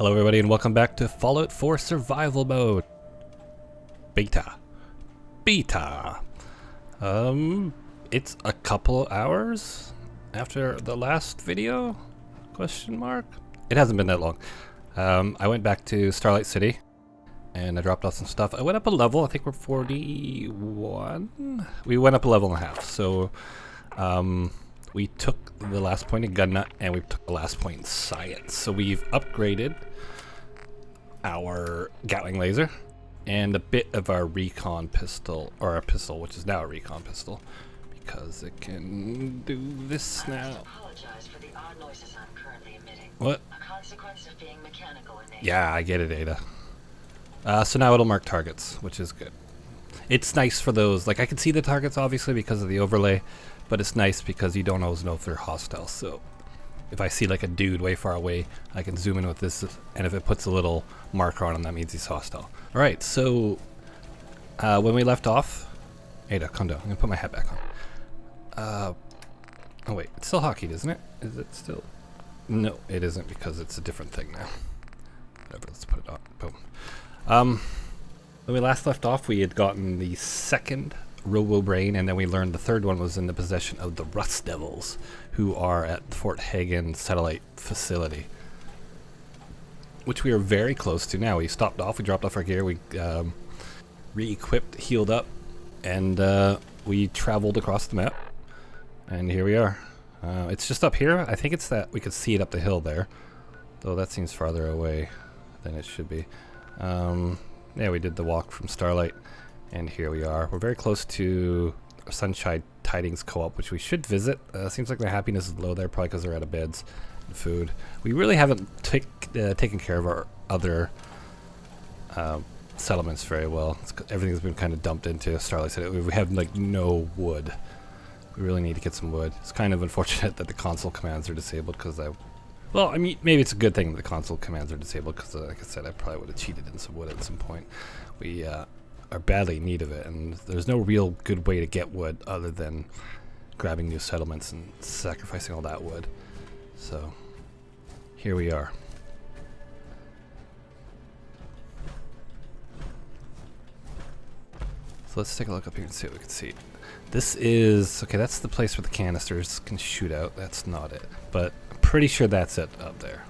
Hello everybody and welcome back to Fallout 4 Survival Mode. Beta. It's a couple hours after the last video? Question mark? It hasn't been that long. I went back to Starlight City and I dropped off some stuff. I went up a level. I think we're 41. We went up a level and a half. So we took the last point in gun nut and we took the last point in science. So we've upgraded our Gatling laser and a bit of our recon pistol, or our pistol, which is now a recon pistol, because it can do this now. Apologize for the odd noises I'm currently emitting. What? A consequence of being mechanical in nature. Yeah, I get it, Ada. So now it'll mark targets, which is good. It's nice for those, like I can see the targets obviously because of the overlay, but it's nice because you don't always know if they're hostile. So if I see like a dude way far away, I can zoom in with this, and if it puts a little marker on him, that means he's hostile. Alright, so when we left off, Ada, come down. I'm gonna put my hat back on. Oh wait, it's still hockeyed, isn't it? Is it still? No, it isn't, because it's a different thing now. Whatever, let's put it on. Boom. When we last left off, we had gotten the second Robo-Brain, and then we learned the third one was in the possession of the Rust Devils, who are at the Fort Hagen Satellite Facility, which we are very close to now. We stopped off, we dropped off our gear, we re-equipped, healed up, and we traveled across the map, and here we are. It's just up here. I think it's that we could see it up the hill there, though that seems farther away than it should be. Yeah, we did the walk from Starlight, and here we are. We're very close to Sunshine Tidings Co-op, which we should visit. Seems like their happiness is low there, probably because they're out of beds and food. We really haven't taken care of our other settlements very well. Everything's been kind of dumped into Starlight City. We have like no wood. We really need to get some wood. It's kind of unfortunate that the console commands are disabled, because well, I mean, maybe it's a good thing that the console commands are disabled, because like I said, I probably would have cheated in some wood at some point. We are badly in need of it, and there's no real good way to get wood other than grabbing new settlements and sacrificing all that wood. So here we are. So let's take a look up here and see what we can see. This is, okay, that's the place where the canisters can shoot out. That's not it, but I'm pretty sure that's it up there.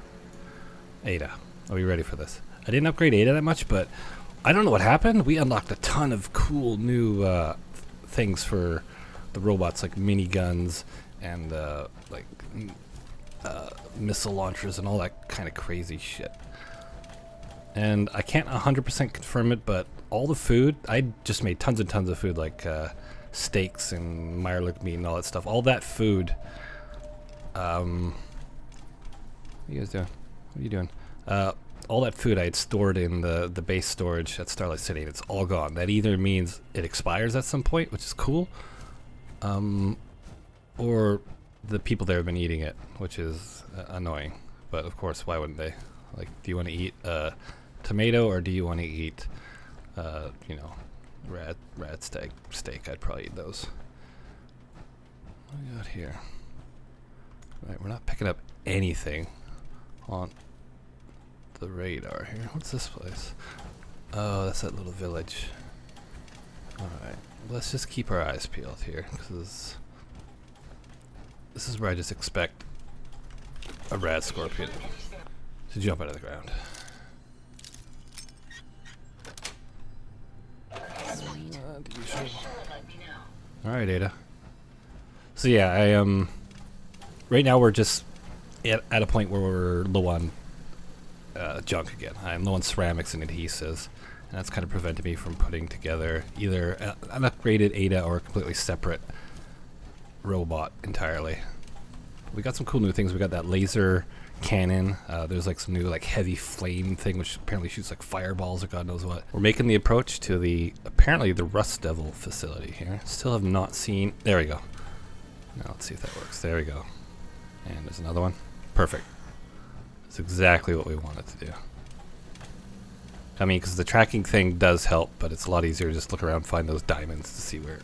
Ada, are we ready for this? I didn't upgrade Ada that much, but I don't know what happened. We unlocked a ton of cool new things for the robots, like miniguns and missile launchers and all that kind of crazy shit. And I can't 100% confirm it, but all the food, I just made tons and tons of food, like steaks and Mirelurk meat and all that stuff. All that food. What are you guys doing? What are you doing? All that food I had stored in the base storage at Starlight City, and it's all gone. That either means it expires at some point, which is cool, or the people there have been eating it, which is annoying. But of course, why wouldn't they? Like, do you want to eat tomato, or do you want to eat, you know, rat steak? I'd probably eat those. What do we got here? Right, we're not picking up anything on the radar here. What's this place? Oh, that's that little village. Alright, let's just keep our eyes peeled here, because this is where I just expect a rad scorpion to jump out of the ground. Alright, Ada. So yeah, I right now we're just at a point where we're low on junk again. I'm low on ceramics and adhesives, and that's kind of prevented me from putting together either an upgraded Ada or a completely separate robot entirely. We got some cool new things. We got that laser cannon. There's like some new like heavy flame thing, which apparently shoots like fireballs or God knows what. We're making the approach to apparently the Rust Devil facility here. Still have not seen. There we go. Now let's see if that works. There we go. And there's another one. Perfect. That's exactly what we wanted to do. I mean, because the tracking thing does help, but it's a lot easier to just look around and find those diamonds to see where.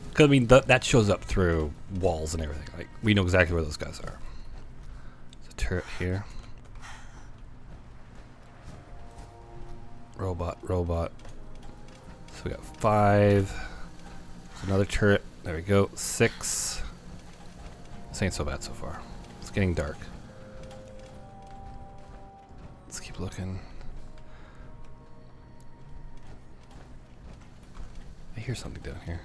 Because I mean, that shows up through walls and everything. Like, we know exactly where those guys are. There's a turret here. Robot, robot. So we got 5. There's another turret. There we go. 6. This ain't so bad so far. It's getting dark. Let's keep looking. I hear something down here.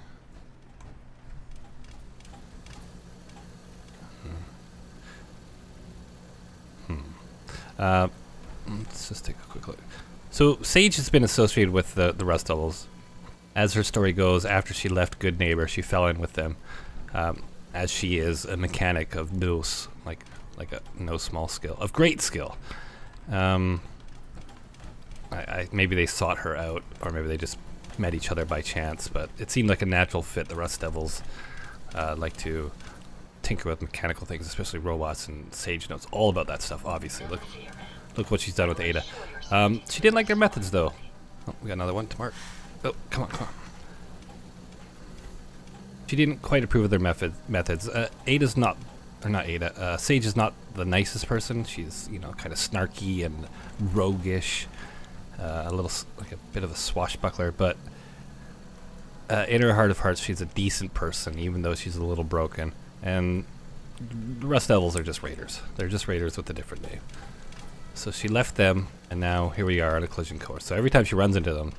Let's just take a quick look. So Sage has been associated with the Rust Devils. As her story goes, after she left Good Neighbor, she fell in with them, as she is a mechanic of no small skill, of great skill. Maybe they sought her out, or maybe they just met each other by chance, but it seemed like a natural fit. The Rust Devils like to tinker with mechanical things, especially robots, and Sage knows all about that stuff, obviously. Look what she's done with Ada. She didn't like their methods, though. Oh, we got another one to mark. Oh, come on, come on. She didn't quite approve of their methods. Ada's not, or not Ada, Sage is not the nicest person. She's, you know, kind of snarky and roguish, a little, like a bit of a swashbuckler, but in her heart of hearts, she's a decent person, even though she's a little broken. And the Rust Devils are just raiders. They're just raiders with a different name. So she left them, and now here we are on a collision course. So every time she runs into them,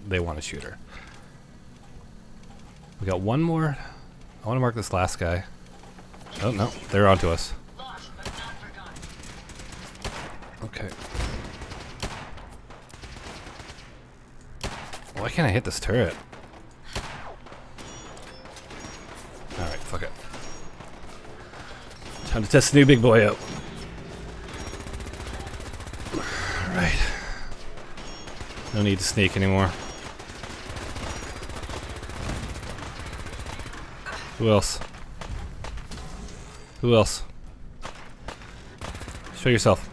they want to shoot her. We got one more. I want to mark this last guy. Oh, no. They're onto us. Okay. Why can't I hit this turret? Alright, fuck it. Time to test the new big boy out. Alright. No need to sneak anymore. Who else? Who else? Show yourself.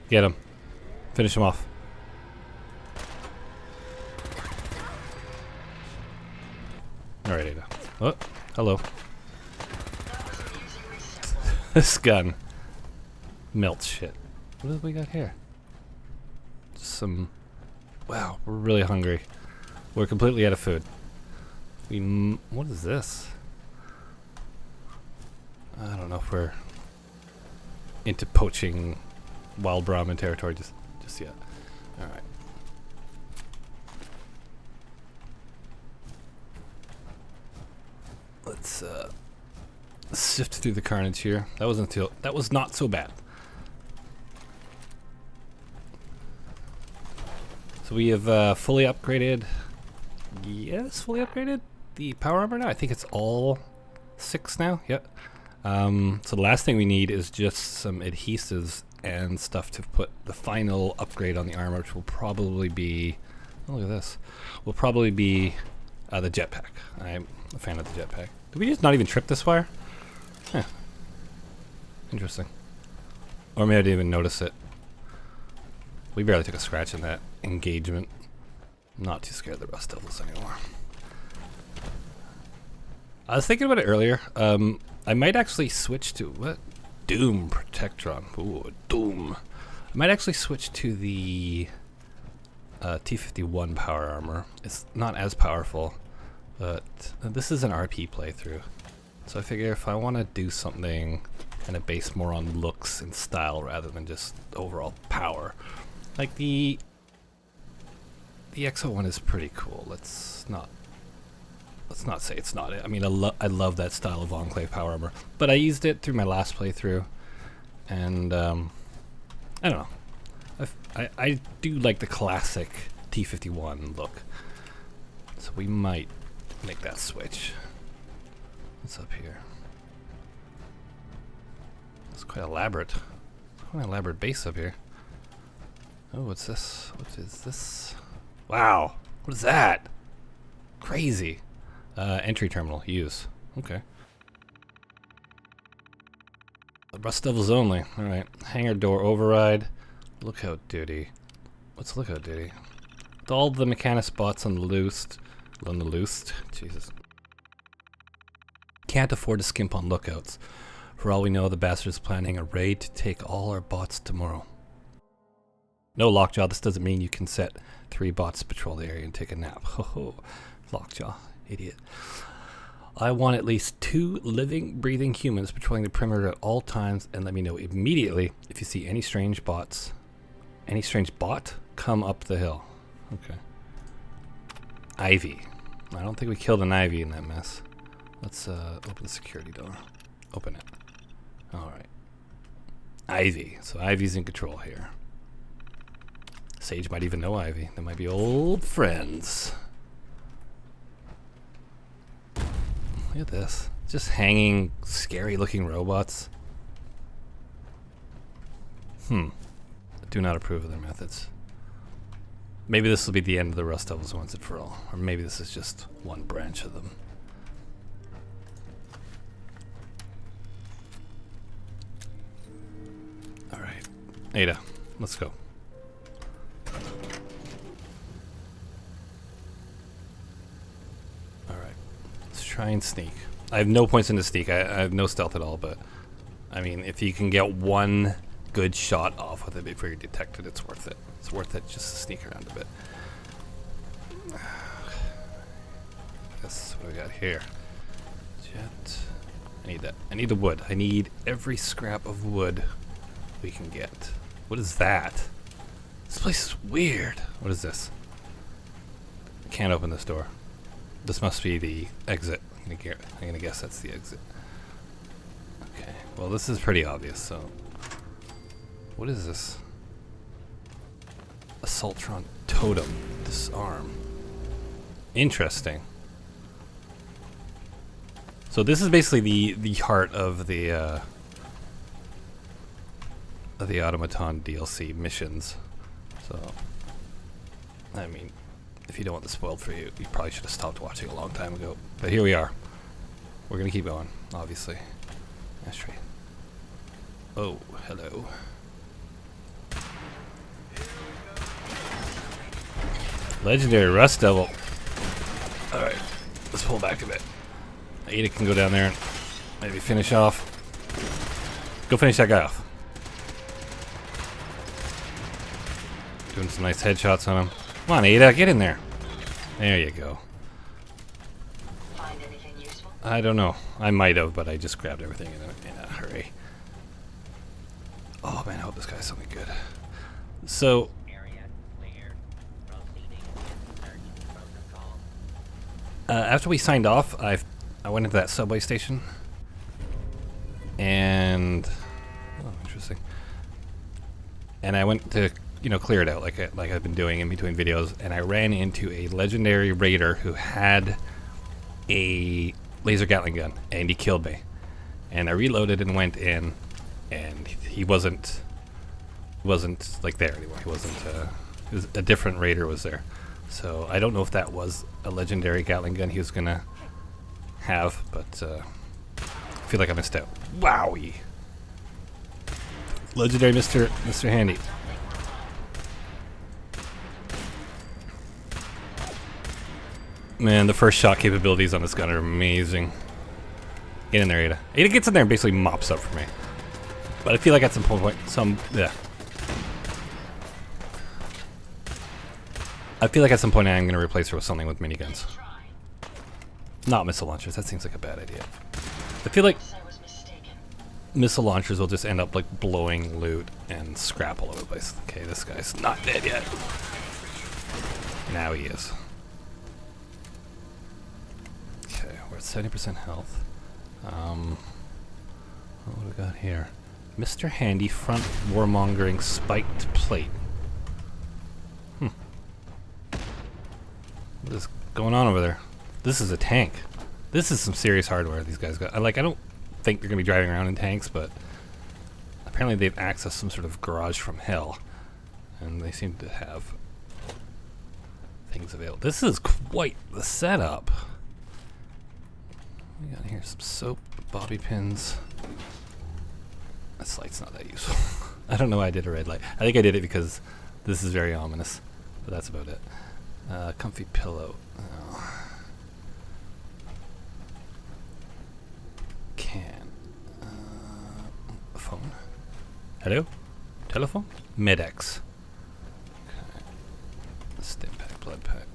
Get him. Finish him off. Alright, Ada. Oh, hello. This gun melts shit. What do we got here? Just some... Wow, we're really hungry. We're completely out of food. What is this? I don't know if we're into poaching wild Brahmin territory just yet. Alright. Let's sift through the carnage here. That was not so bad. So we have fully upgraded. Yes, fully upgraded the power armor now. I think it's all 6 now. Yep. So the last thing we need is just some adhesives and stuff to put the final upgrade on the armor, which will probably be... Oh, look at this. Will probably be the jetpack. I'm a fan of the jetpack. Did we just not even trip this wire? Huh. Interesting. Or maybe I didn't even notice it. We barely took a scratch in that engagement. I'm not too scared of the Rust Devils anymore. I was thinking about it earlier. I might actually switch to... What? Doom Protectron. Ooh, Doom. I might actually switch to the T51 power armor. It's not as powerful, but this is an RP playthrough. So I figure if I want to do something kind of based more on looks and style rather than just overall power, like the EXO one is pretty cool. Let's not say it's not it. I mean, I love that style of Enclave power armor, but I used it through my last playthrough, and I don't know. I do like the classic T51 look, so we might make that switch. What's up here? It's quite elaborate. It's quite an elaborate base up here. Oh, what's this? What is this? Wow, what is that? Crazy. Entry terminal, use. Okay. Rust Devils only. Alright. Hangar door override. Lookout duty. What's lookout duty? With all the mechanic spots on the loose. Jesus. Can't afford to skimp on lookouts. For all we know, the bastard's planning a raid to take all our bots tomorrow. No, Lockjaw, this doesn't mean you can set 3 bots to patrol the area and take a nap. Ho, Lockjaw, idiot. I want at least 2 living, breathing humans patrolling the perimeter at all times, and let me know immediately if you see any strange bots. Any strange bot? Come up the hill. Okay. Ivy. I don't think we killed an Ivy in that mess. Let's open the security door. Open it. Alright. Ivy. So Ivy's in control here. Sage might even know Ivy. They might be old friends. Look at this. Just hanging, scary looking robots. I do not approve of their methods. Maybe this will be the end of the Rust Devils once and for all. Or maybe this is just one branch of them. Alright. Ada, let's go. Alright. Let's try and sneak. I have no points in the sneak. I have no stealth at all, but I mean, if you can get one good shot off with it before you're detected, it's worth it. It's worth it just to sneak around a bit. That's what we got here. Jet. I need that. I need the wood. I need every scrap of wood we can get. What is that? This place is weird. What is this? Can't open this door. This must be the exit. I'm gonna guess that's the exit. Okay. Well, this is pretty obvious, so. What is this? Assaultron totem. Disarm. Interesting. So this is basically the heart of the Automaton DLC missions. So, I mean, if you don't want this spoiled for you, you probably should have stopped watching a long time ago. But here we are. We're gonna keep going, obviously. Ashtray. Oh, hello. Legendary Rust Devil. Alright, let's pull back a bit. Ada can go down there and maybe finish off. Go finish that guy off. Doing some nice headshots on him. Come on, Ada, get in there. There you go. Find anything useful? I don't know. I might have, but I just grabbed everything in a hurry. Oh man, I hope this guy's something good. So, after we signed off, I went into that subway station, and interesting. And I went to clear it out like I've been doing in between videos, and I ran into a legendary raider who had a laser Gatling gun, and he killed me. And I reloaded and went in, and he wasn't like there anymore. He wasn't. It was a different raider was there. So I don't know if that was a legendary Gatling gun he was gonna have, but I feel like I missed out. Wowie! Legendary Mr. Handy. Man, the first shot capabilities on this gun are amazing. Get in there, Ada. Ada gets in there and basically mops up for me. But I feel like at some point, I feel like at some point I'm going to replace her with something with miniguns. Not missile launchers. That seems like a bad idea. I feel like missile launchers will just end up like blowing loot and scrap all over the place. Okay, this guy's not dead yet. Now he is. Okay, we're at 70% health. What do we got here? Mr. Handy front warmongering spiked plate. What is going on over there? This is a tank. This is some serious hardware these guys got. I don't think they're gonna be driving around in tanks, but apparently they've accessed some sort of garage from hell, and they seem to have things available. This is quite the setup. We got here some soap, bobby pins. This light's not that useful. I don't know why I did a red light. I think I did it because this is very ominous, but that's about it. Comfy pillow. Oh. Can. telephone. Hello? Telephone? Medex. Okay. Stim pack, blood pack.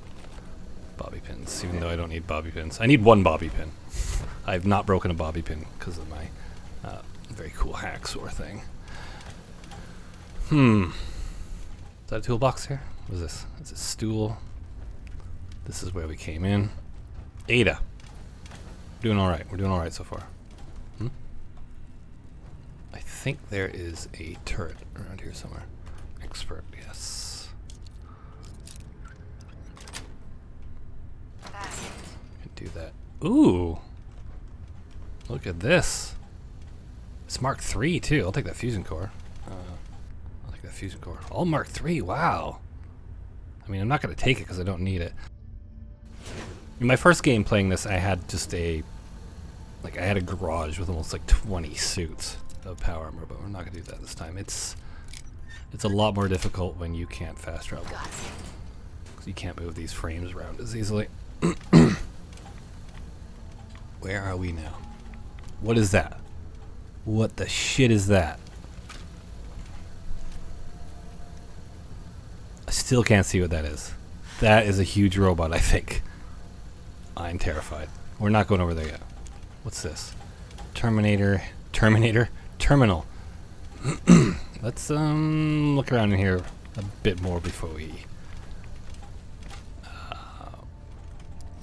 Bobby pins, even though I don't need bobby pins. I need one bobby pin. I have not broken a bobby pin because of my very cool hacksaw thing. Is that a toolbox here? What is this? It's a stool. This is where we came in. Ada. Doing alright. We're doing alright so far. I think there is a turret around here somewhere. Expert, yes. Can do that. Ooh! Look at this. It's Mark III too. I'll take that fusion core. I'll take that fusion core. All Mark III, wow. I mean, I'm not going to take it because I don't need it. In my first game playing this, I had just I had a garage with almost like 20 suits of power armor, but we're not going to do that this time. It's a lot more difficult when you can't fast travel. Because you can't move these frames around as easily. Where are we now? What is that? What the shit is that? I still can't see what that is. That is a huge robot, I think. I'm terrified. We're not going over there yet. What's this? Terminator. Terminal. Let's look around in here a bit more before we...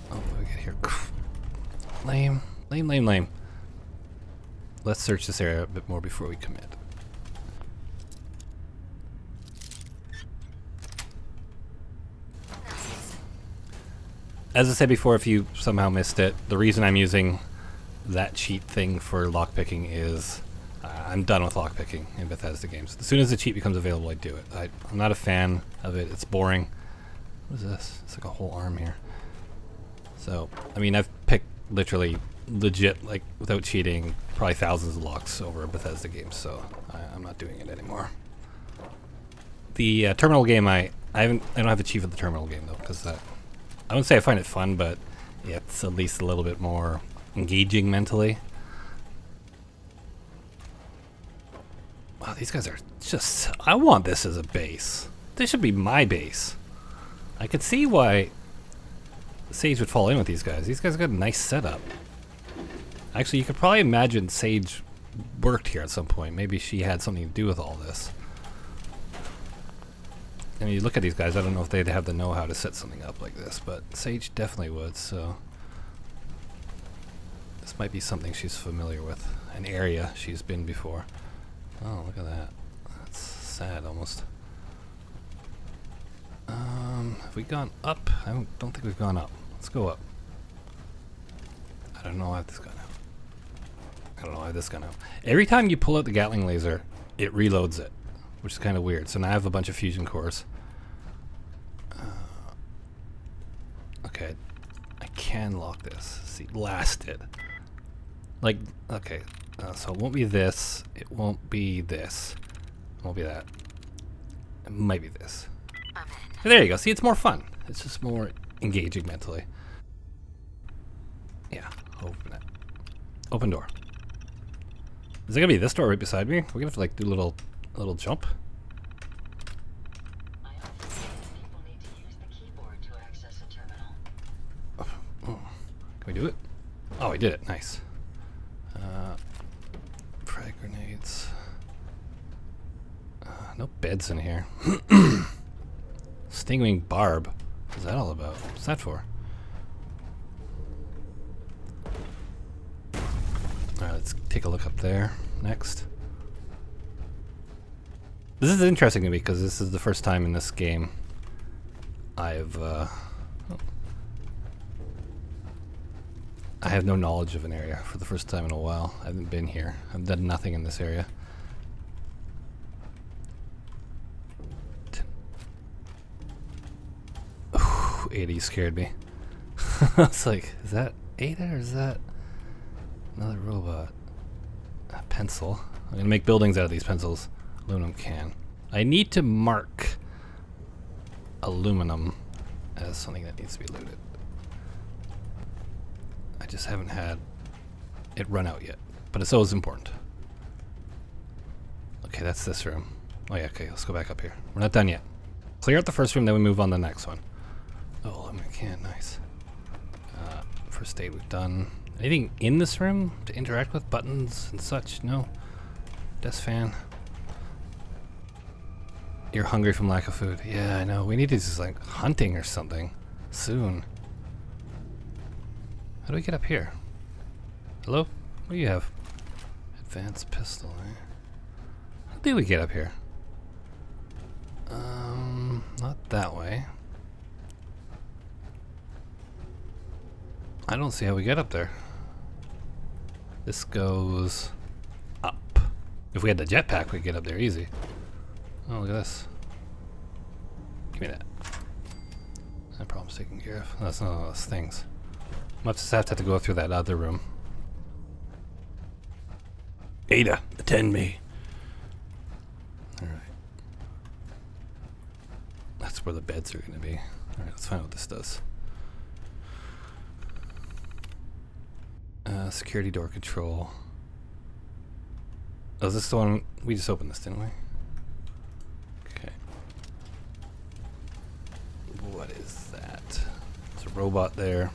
what do we get here? Lame. Let's search this area a bit more before we commit. As I said before, if you somehow missed it, the reason I'm using that cheat thing for lockpicking is I'm done with lockpicking in Bethesda games. As soon as the cheat becomes available, I do it. I'm not a fan of it. It's boring. What is this? It's like a whole arm here. So, I mean, I've picked literally legit, like without cheating, probably thousands of locks over a Bethesda game, so I'm not doing it anymore. The terminal game, I don't have a cheat for the terminal game though, because I wouldn't say I find it fun, but it's at least a little bit more engaging mentally. Wow, these guys are just... I want this as a base. This should be my base. I could see why Sage would fall in with these guys. These guys got a nice setup. Actually, you could probably imagine Sage worked here at some point. Maybe she had something to do with all this. And you look at these guys, I don't know if they'd have the know-how to set something up like this, but Sage definitely would, so... This might be something she's familiar with. An area she's been before. Oh, look at that. That's sad, almost. Have we gone up? I don't think we've gone up. Let's go up. I don't know how this gun out. I don't know how this gun out. Every time you pull out the Gatling laser, it reloads it, which is kind of weird. So now I have a bunch of fusion cores. Okay, I can lock this. See, blasted. Like, okay, so it won't be this. It won't be this. It won't be that. It might be this. There you go. See, it's more fun. It's just more engaging mentally. Yeah, open it. Open door. Is it gonna be this door right beside me? We're gonna have to like do a little jump. I often say that people need to use the keyboard to access a terminal. Oh. Can we do it? Oh, we did it. Nice. Frag grenades. No beds in here. Stingwing barb. What's that all about? What's that for? Alright, let's take a look up there next. This is interesting to me because this is the first time in this game I have no knowledge of an area for the first time in a while. I haven't been here. I've done nothing in this area. Ooh, Ada scared me. I was like, is that Ada or is that another robot? A pencil. I'm gonna make buildings out of these pencils. Aluminum can. I need to mark aluminum as something that needs to be looted. I just haven't had it run out yet, but it's always important. Okay, that's this room. Oh yeah, okay, let's go back up here. We're not done yet. Clear out the first room, then we move on to the next one. Oh, I can't. Nice. First aid we've done. Anything in this room to interact with? Buttons and such? No. Desk fan. You're hungry from lack of food. Yeah, I know. We need to just like hunting or something soon. How do we get up here? Hello? What do you have? Advanced pistol, eh? How do we get up here? Not that way. I don't see how we get up there. This goes up. If we had the jetpack, we'd get up there easy. Oh, look at this. Give me that. That problem's taken care of. That's none of those things. Might just have to go through that other room. Ada, attend me. Alright. That's where the beds are going to be. Alright, let's find out what this does. Security door control. Oh, is this the one? We just opened this, didn't we? Okay. What is that? There's a robot there.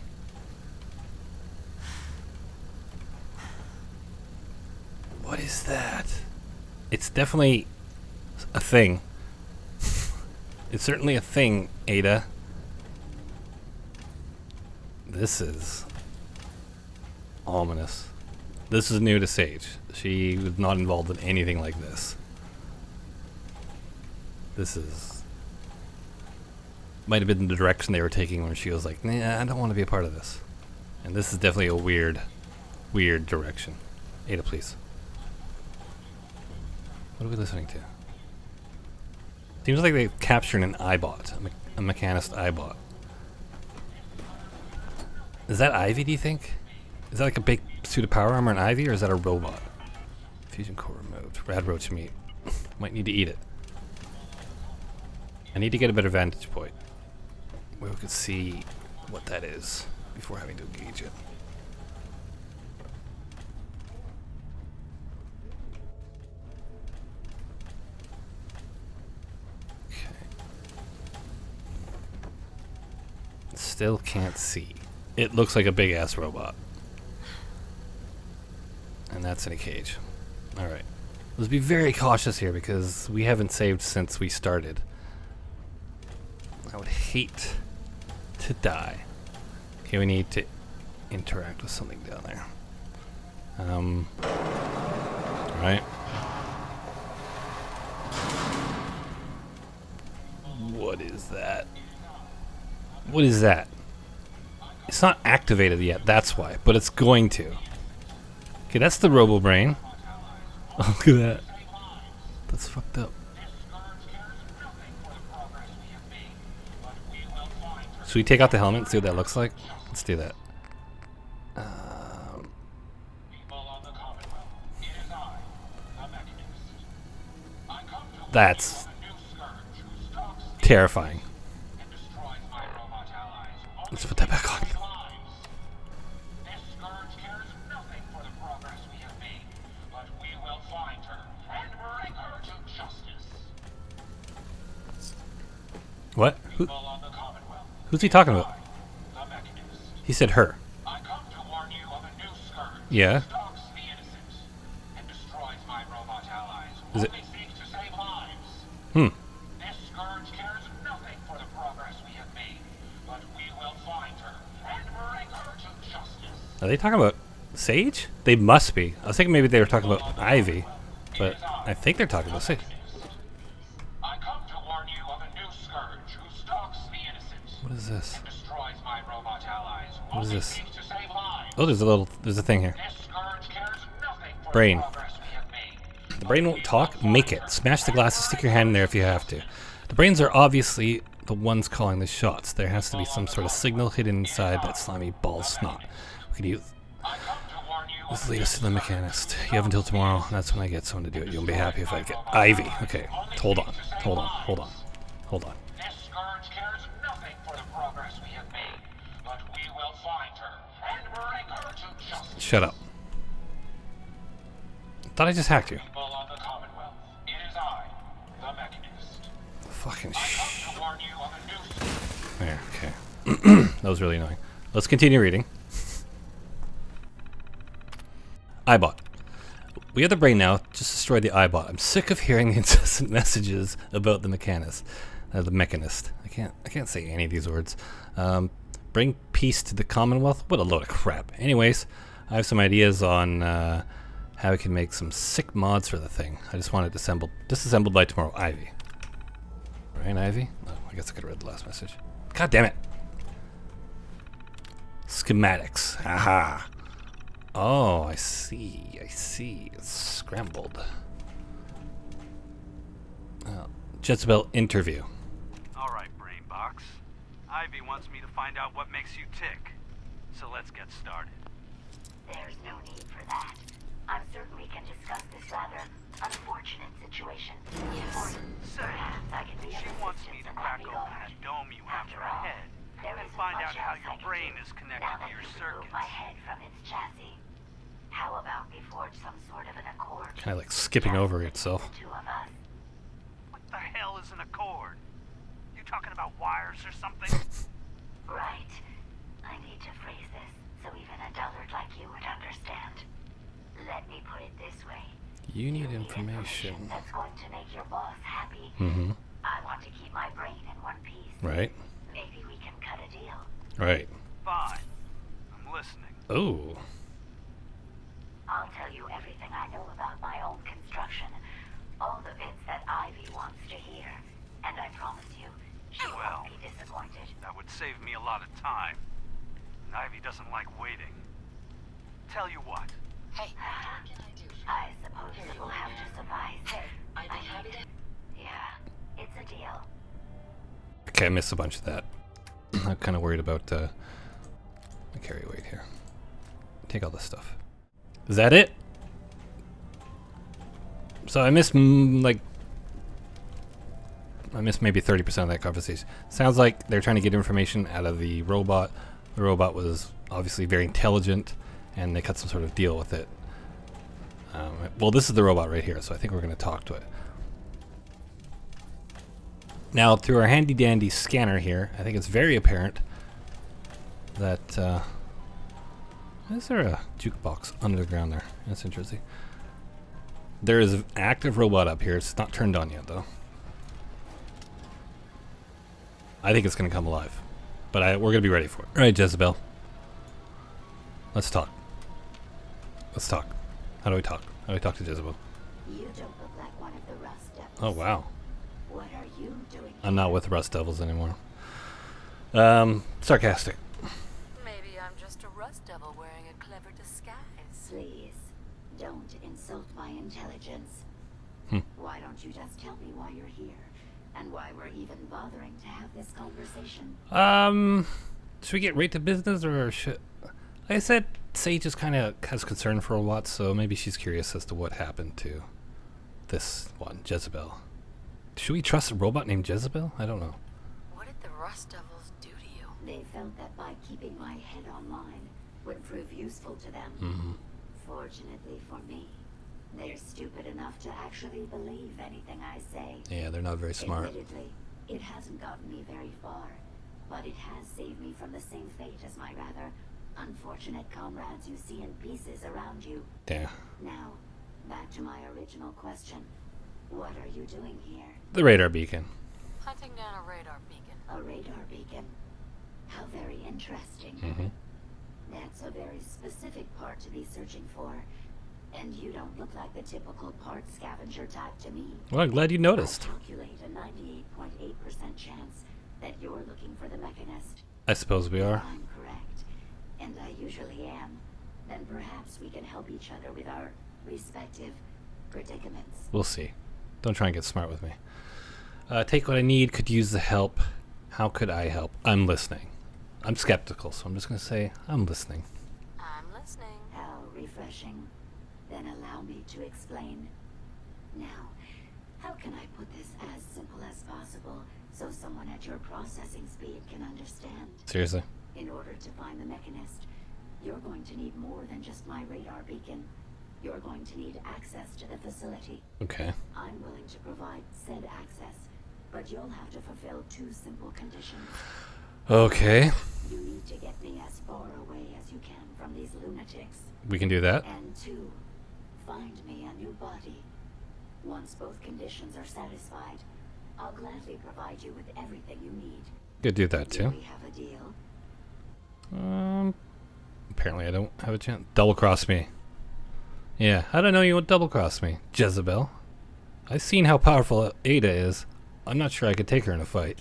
What is that? It's definitely a thing. It's certainly a thing, Ada. This is ominous. This is new to Sage. She was not involved in anything like this. This is... might have been the direction they were taking when she was like, nah, I don't want to be a part of this. And this is definitely a weird direction. Ada, please. What are we listening to? Seems like they've captured an iBot, a mechanist iBot. Is that Ivy, do you think? Is that like a big suit of power armor and Ivy, or is that a robot? Fusion core removed. Rad roach meat. Might need to eat it. I need to get a better vantage point where we could see what that is before having to engage it. Still can't see. It looks like a big ass robot. And that's in a cage. Alright. Let's be very cautious here because we haven't saved since we started. I would hate to die. Okay, we need to interact with something down there. Alright. What is that? What is that? It's not activated yet, that's why, but it's going to. Okay, that's the Robo Brain. Oh, look at that. That's fucked up. Should we take out the helmet and see what that looks like? Let's do that. That's terrifying. Let's put that back on. What? Who's he talking about? He said her. Yeah. Is it? Hmm. Are they talking about Sage? They must be. I was thinking maybe they were talking about Ivy, but I think they're talking about Sage. What is this? What is this? Oh, there's a thing here. Brain. The brain won't talk? Make it. Smash the glasses, stick your hand in there if you have to. The brains are obviously the ones calling the shots. There has to be some sort of signal hidden inside that slimy ball snot. We could use this lead us to the mechanist. You have until tomorrow. That's when I get someone to do it. You'll be happy if I get Ivy. Okay, hold on. Shut up. Thought I just hacked you. Fucking There, okay. That was really annoying. Let's continue reading. iBot. We have the brain now. Just destroy the iBot. I'm sick of hearing the incessant messages about the mechanist. The mechanist. I can't say any of these words. Bring peace to the Commonwealth? What a load of crap. Anyways, I have some ideas on how we can make some sick mods for the thing. I just want it disassembled by tomorrow. Ivy. Right, Ivy? Oh, I guess I could have read the last message. God damn it. Schematics. Haha. Oh, I see. It's scrambled. Jezebel interview. Alright, Brainbox. Ivy wants me to find out what makes you tick. So let's get started. There's no need for that. I'm certain we can discuss this rather unfortunate situation. Yes. Say, Perhaps I can be of she wants me assistance to in that crack open regard. that dome you have in After your all, head there and isn't find much out how else I your can brain do is now connected that to your you've removed circuits. my head from its chassis. How about we forge some sort of an accord? Kind of like skipping Just over between itself. the two of us. What the hell is an accord? You talking about wires or something? Right. I need to phrase this so even a dullard like you would understand. Let me put it this way. You need information. That's going to make your boss happy. Mm-hmm. I want to keep my brain in one piece. Right. Maybe we can cut a deal. Right. Fine. I'm listening. Oh. I'll tell you everything I know about my own construction. All the bits that Ivy wants to hear. And I promise you, she Well. won't be disappointed. That would save me a lot of time. And Ivy doesn't like waiting. Tell you what. Hey, what can I do? I suppose it will have to suffice. Hey, I'd be happy to... Yeah, it's a deal. Okay, I missed a bunch of that. I'm kind of worried about the carry weight here. Take all this stuff. Is that it? So I missed maybe 30% of that conversation. Sounds like they're trying to get information out of the robot. The robot was obviously very intelligent, and they cut some sort of deal with it. Well, this is the robot right here, so I think we're going to talk to it. Now, through our handy-dandy scanner here, I think it's very apparent that... is there a jukebox under the ground there? That's interesting. There is an active robot up here. It's not turned on yet, though. I think it's going to come alive. But we're going to be ready for it. All right, Jezebel. Let's talk. Let's talk. How do we talk? How do we talk to Jezebel? You don't look like one of the Rust Devils. Oh, wow. What are you doing? I'm not with Rust Devils anymore. Sarcastic. Maybe I'm just a rust devil wearing a clever disguise. Please, don't insult my intelligence. Why don't you just tell me why you're here? And why we're even bothering to have this conversation? Should we get right to business, or should... Like I said, Sage is kind of has concern for a lot, so maybe she's curious as to what happened to this one, Jezebel. Should we trust a robot named Jezebel? I don't know. What did the rust devils do to you? They felt that by keeping my head online would prove useful to them. Mm-hmm. Fortunately for me, they're stupid enough to actually believe anything I say. Yeah, they're not very smart. Admittedly, it hasn't gotten me very far, but it has saved me from the same fate as my rather unfortunate comrades you see in pieces around you. Yeah. Now, back to my original question. What are you doing here? The radar beacon. Hunting down a radar beacon. A radar beacon. How very interesting. Mm-hmm. That's a very specific part to be searching for. And you don't look like the typical part scavenger type to me. Well, I'm glad you noticed. I calculate a 98.8% chance that you're looking for the mechanist. I suppose we are. If I'm correct, and I usually am, then perhaps we can help each other with our respective predicaments. We'll see. Don't try and get smart with me. Take what I need, could use the help. How could I help? I'm listening. I'm skeptical, so I'm just going to say, I'm listening. I'm listening. How refreshing. Then allow me to explain. Now, how can I put this as simple as possible so someone at your processing speed can understand? Seriously? In order to find the mechanist, you're going to need more than just my radar beacon. You're going to need access to the facility. Okay. I'm willing to provide said access, But you'll have to fulfill 2 simple conditions. Okay, You need to get me as far away as you can from these lunatics. we can do that. And 2, find me a new body. Once both conditions are satisfied, I'll gladly provide you with everything you need. Could do that Do too. we have a deal? Apparently I don't have a chance. Double cross me. Yeah, I don't know you would double cross me, Jezebel. I've seen how powerful Ada is. I'm not sure I could take her in a fight.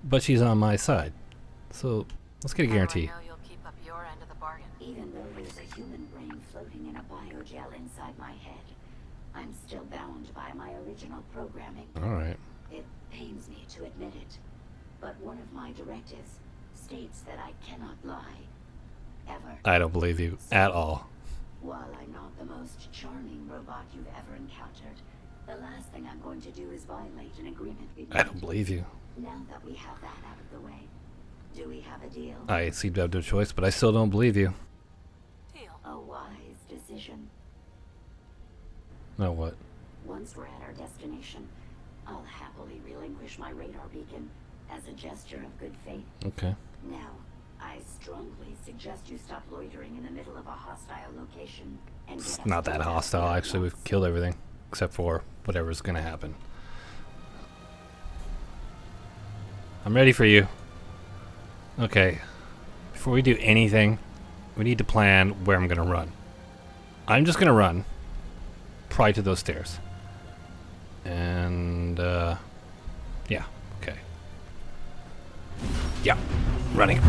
But she's on my side. So, let's get a guarantee. How do I know you'll keep up your end of the bargain? Even though there's a human brain floating in a biogel inside my head, I'm still bound by my original programming. Alright. It pains me to admit it, but one of my directives states that I cannot lie. Ever. I don't believe you at all. While I'm not the most charming robot you've ever encountered, the last thing I'm going to do is violate an agreement we made. I don't believe you. Now that we have that out of the way, do we have a deal? I seem to have no choice, but I still don't believe you. Deal. A wise decision. No, what? Once we're at our destination, I'll happily relinquish my radar beacon as a gesture of good faith. Okay. Now, I strongly suggest you stop loitering in the middle of a hostile location and It's get not us that out hostile, there at actually. once. We've killed everything. Except for whatever's gonna happen. I'm ready for you. Okay. Before we do anything, we need to plan where I'm gonna run. I'm just gonna run. Probably to those stairs. And, yeah. Okay. Yeah. Running.